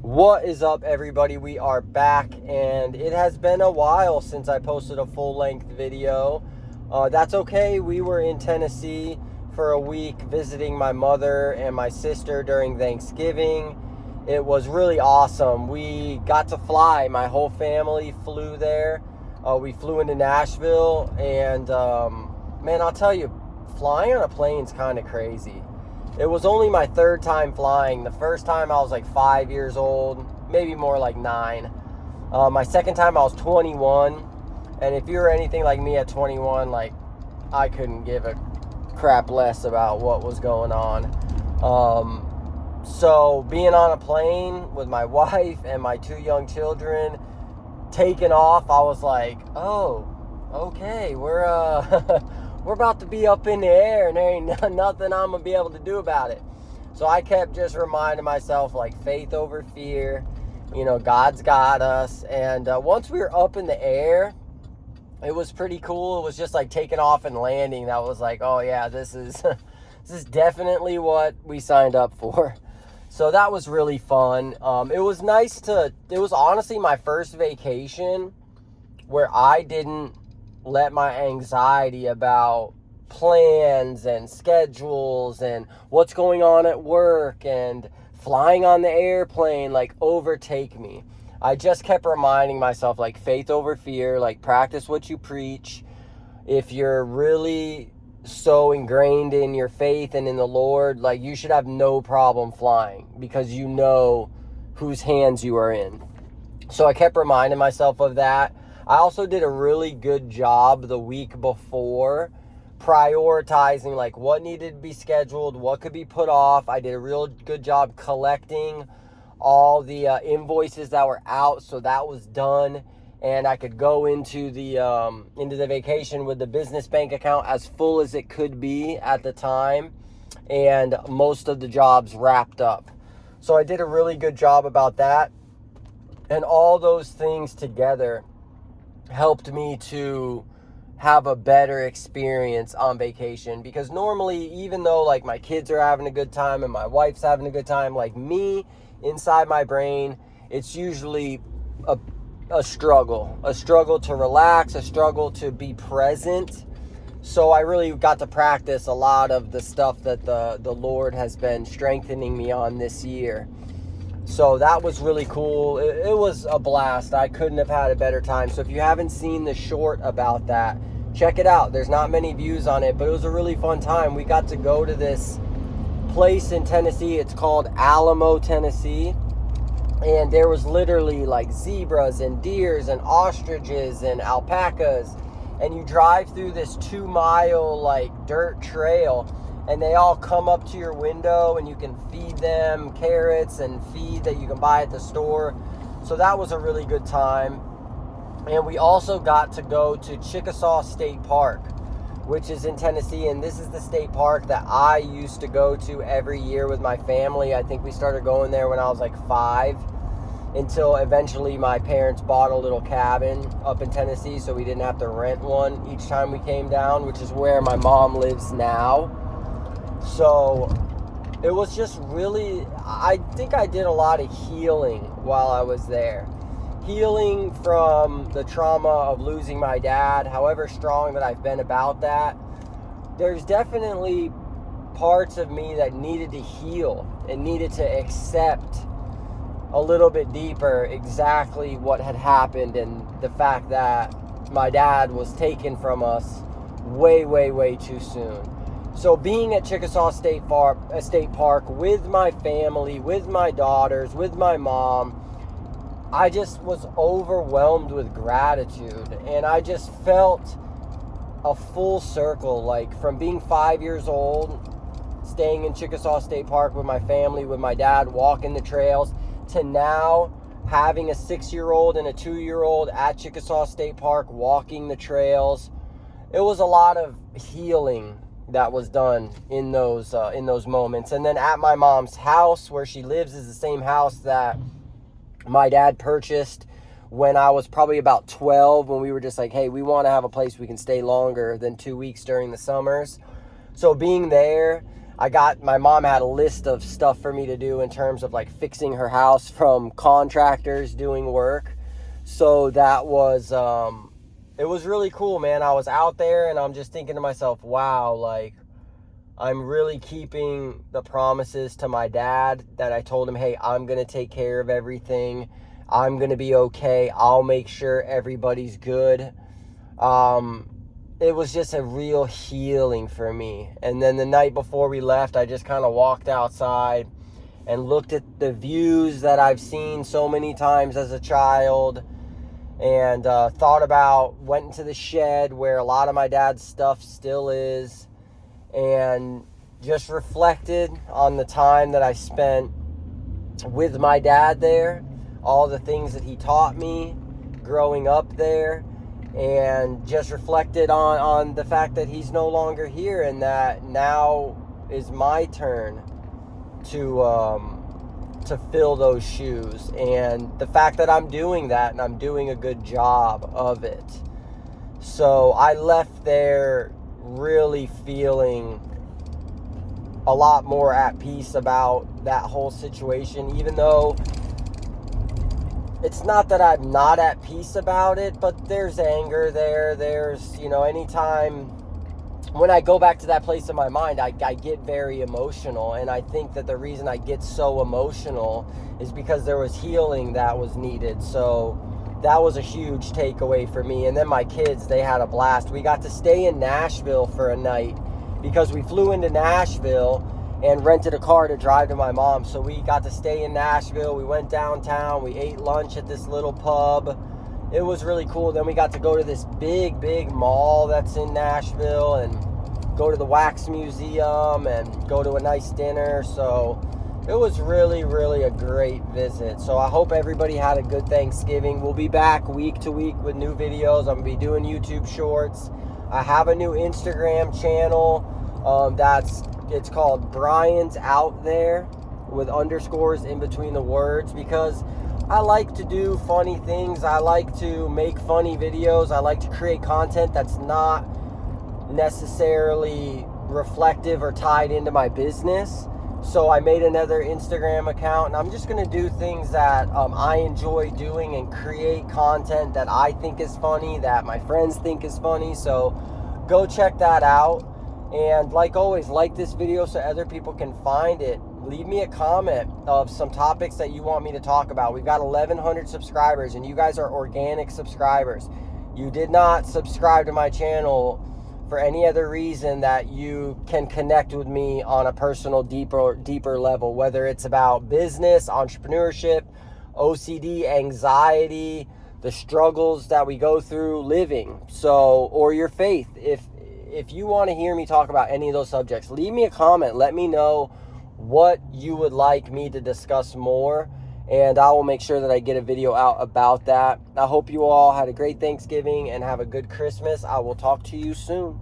What is up, everybody? We are back, and it has been a while since I posted a full-length video. That's okay. We were in Tennessee for a week visiting my mother and my sister during Thanksgiving. It was really awesome. We got to fly. My whole family flew there. We flew into Nashville, and man, I'll tell you, flying on a plane is kind of crazy. It was only my third time flying. The first time I was like 5 years old, maybe more like 9. My second time I was 21. And if you're anything like me at 21, like I couldn't give a crap less about what was going on. So being on a plane with my wife and my 2 young children, taking off, I was like, oh, okay, we're we're about to be up in the air, and there ain't nothing I'm gonna be able to do about it. So I kept just reminding myself, like, faith over fear. You know, God's got us. And once we were up in the air, it was pretty cool. It was just like taking off and landing. That was like, oh yeah, this is this is definitely what we signed up for. So that was really fun. It was honestly my first vacation where I didn't let my anxiety about plans and schedules and what's going on at work and flying on the airplane like overtake me. I just kept reminding myself, like, faith over fear, like practice what you preach. If you're really so ingrained in your faith and in the Lord, like, you should have no problem flying because you know whose hands you are in. So I kept reminding myself of that. I also did a really good job the week before prioritizing like what needed to be scheduled, what could be put off. I did a real good job collecting all the invoices that were out, so that was done, and I could go into the vacation with the business bank account as full as it could be at the time, and most of the jobs wrapped up. So I did a really good job about that, and all those things together helped me to have a better experience on vacation. Because normally, even though like my kids are having a good time and my wife's having a good time, like me, inside my brain, it's usually a struggle to relax, a struggle to be present. So I really got to practice a lot of the stuff that the Lord has been strengthening me on this year. So that was really cool. It was a blast. I couldn't have had a better time. So if you haven't seen the short about that, check it out. There's not many views on it, but it was a really fun time. We got to go to this place in Tennessee. It's called Alamo, Tennessee. And there was literally like zebras and deers and ostriches and alpacas. And you drive through this 2-mile like dirt trail, and they all come up to your window, and you can feed them carrots and feed that you can buy at the store. So that was a really good time. And we also got to go to Chickasaw State Park, which is in Tennessee, and this is the state park that I used to go to every year with my family. I think we started going there when I was like 5, until eventually my parents bought a little cabin up in Tennessee, so we didn't have to rent one each time we came down, which is where my mom lives now. So it was just really, I think I did a lot of healing while I was there. Healing from the trauma of losing my dad, however strong that I've been about that. There's definitely parts of me that needed to heal and needed to accept a little bit deeper exactly what had happened, and the fact that my dad was taken from us way, way, way too soon. So being at Chickasaw State Park with my family, with my daughters, with my mom, I just was overwhelmed with gratitude, and I just felt a full circle, like from being 5 years old, staying in Chickasaw State Park with my family, with my dad, walking the trails, to now having a 6-year-old and a 2-year-old at Chickasaw State Park walking the trails. It was a lot of healing that was done in those moments. And then at my mom's house, where she lives, is the same house that my dad purchased when I was probably about 12, when we were just like, hey, we want to have a place we can stay longer than 2 weeks during the summers. So being there, my mom had a list of stuff for me to do in terms of like fixing her house from contractors doing work. So that was, it was really cool, man. I was out there and I'm just thinking to myself, wow, like I'm really keeping the promises to my dad that I told him, hey, I'm going to take care of everything. I'm going to be okay. I'll make sure everybody's good. It was just a real healing for me. And then the night before we left, I just kind of walked outside and looked at the views that I've seen so many times as a child, and went into the shed where a lot of my dad's stuff still is, and just reflected on the time that I spent with my dad there, all the things that he taught me growing up there, and just reflected on the fact that he's no longer here, and that now is my turn to fill those shoes, and the fact that I'm doing that and I'm doing a good job of it. So I left there really feeling a lot more at peace about that whole situation, even though it's not that I'm not at peace about it, but there's anger there. There's, anytime when I go back to that place in my mind, I get very emotional. And I think that the reason I get so emotional is because there was healing that was needed. So that was a huge takeaway for me. And then my kids, they had a blast. We got to stay in Nashville for a night because we flew into Nashville and rented a car to drive to my mom. So we got to stay in Nashville. We went downtown. We ate lunch at this little pub. It was really cool. Then we got to go to this big mall that's in Nashville and go to the Wax Museum and go to a nice dinner. So it was really a great visit. So I hope everybody had a good Thanksgiving. We'll be back week to week with new videos. I'm going to be doing YouTube shorts. I have a new Instagram channel. It's called Brian's Out There with underscores in between the words, because I like to do funny things. I like to make funny videos. I like to create content that's not necessarily reflective or tied into my business. So I made another Instagram account, and I'm just going to do things that I enjoy doing and create content that I think is funny, that my friends think is funny. So go check that out. And like always, like this video so other people can find it. Leave me a comment of some topics that you want me to talk about. We've got 1,100 subscribers, and you guys are organic subscribers. You did not subscribe to my channel for any other reason that you can connect with me on a personal, deeper level, whether it's about business, entrepreneurship, OCD, anxiety, the struggles that we go through living, or your faith. If you want to hear me talk about any of those subjects, leave me a comment. Let me know what you would like me to discuss more, and I will make sure that I get a video out about that. I hope you all had a great Thanksgiving and have a good Christmas. I will talk to you soon.